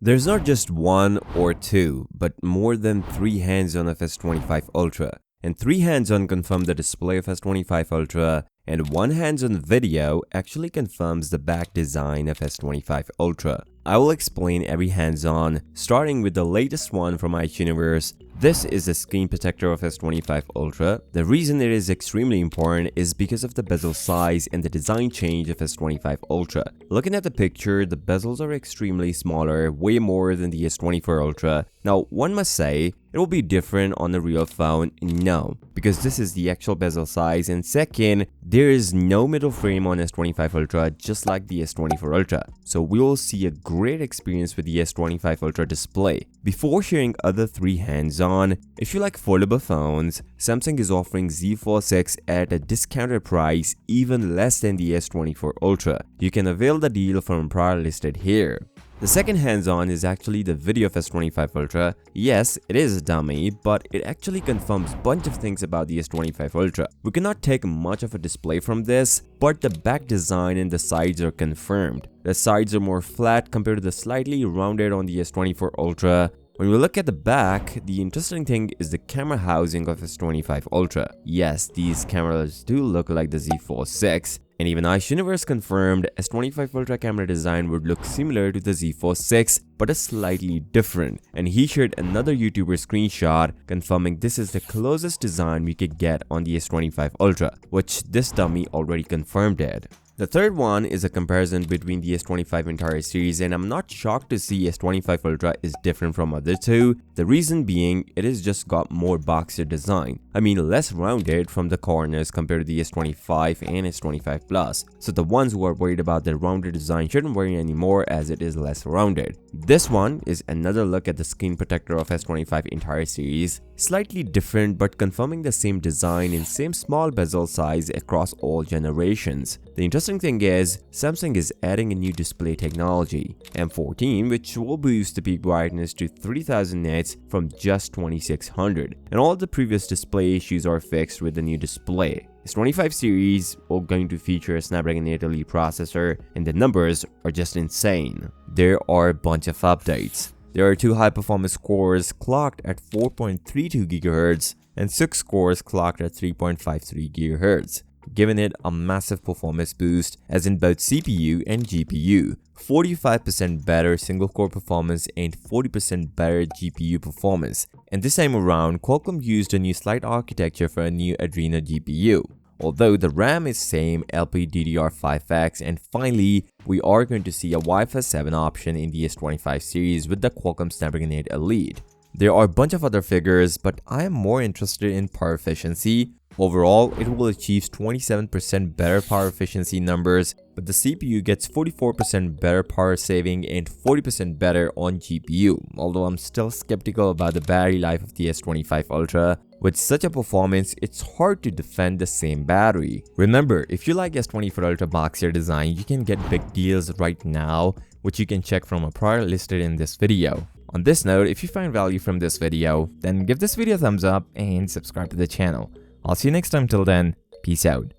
There's not just one or two, but more than 3 hands-on of S25 Ultra. And 3 hands-on confirm the display of S25 Ultra, and 1 hands-on video actually confirms the back design of S25 Ultra. I will explain every hands-on, starting with the latest one from iUniverse. This is the screen protector of S25 Ultra. The reason it is extremely important is because of the bezel size and the design change of S25 Ultra. Looking at the picture, the bezels are extremely smaller, way more than the S24 Ultra. Now, one must say, it will be different on the real phone. No, because this is the actual bezel size, and second, there is no middle frame on S25 Ultra just like the S24 Ultra. So we will see a great experience with the S25 Ultra display. Before sharing other 3 hands-on, if you like foldable phones, Samsung is offering Z Fold 6 at a discounted price even less than the S24 Ultra. You can avail the deal from prior listed here. The second hands-on is actually the video of S25 Ultra. Yes, it is a dummy, but it actually confirms a bunch of things about the S25 Ultra. We cannot take much of a display from this, but the back design and the sides are confirmed. The sides are more flat compared to the slightly rounded on the S24 Ultra. When we look at the back, the interesting thing is the camera housing of S25 Ultra. Yes, these cameras do look like the Z Fold 6. And even iUniverse confirmed S25 Ultra camera design would look similar to the Z Fold 6, but is slightly different. And he shared another YouTuber screenshot confirming this is the closest design we could get on the S25 Ultra, which this dummy already confirmed it. The third one is a comparison between the S25 entire series, and I'm not shocked to see S25 Ultra is different from other two. The reason being, it has just got more boxier design. I mean, less rounded from the corners compared to the S25 and S25 Plus. So the ones who are worried about the rounded design shouldn't worry anymore as it is less rounded. This one is another look at the screen protector of S25 entire series. Slightly different but confirming the same design and same small bezel size across all generations. The interesting thing is, Samsung is adding a new display technology, M14, which will boost the peak brightness to 3000 nits from just 2600, and all the previous display issues are fixed with the new display. S25 series are going to feature a Snapdragon 8 Elite processor, and the numbers are just insane. There are a bunch of updates. There are 2 high-performance cores clocked at 4.32 GHz and 6 cores clocked at 3.53 GHz, giving it a massive performance boost as in both CPU and GPU, 45% better single-core performance and 40% better GPU performance. And this time around, Qualcomm used a new slide architecture for a new Adreno GPU. Although the RAM is same LPDDR5X, and finally, we are going to see a Wi-Fi 7 option in the S25 series with the Qualcomm Snapdragon 8 Elite. There are a bunch of other figures, but I am more interested in power efficiency. Overall, it will achieve 27% better power efficiency numbers, but the CPU gets 44% better power saving and 40% better on GPU, although I'm still skeptical about the battery life of the S25 Ultra. With such a performance, it's hard to defend the same battery. Remember, if you like S24 Ultra boxier design, you can get big deals right now, which you can check from a prior listed in this video. On this note, if you find value from this video, then give this video a thumbs up and subscribe to the channel. I'll see you next time. Till then, peace out.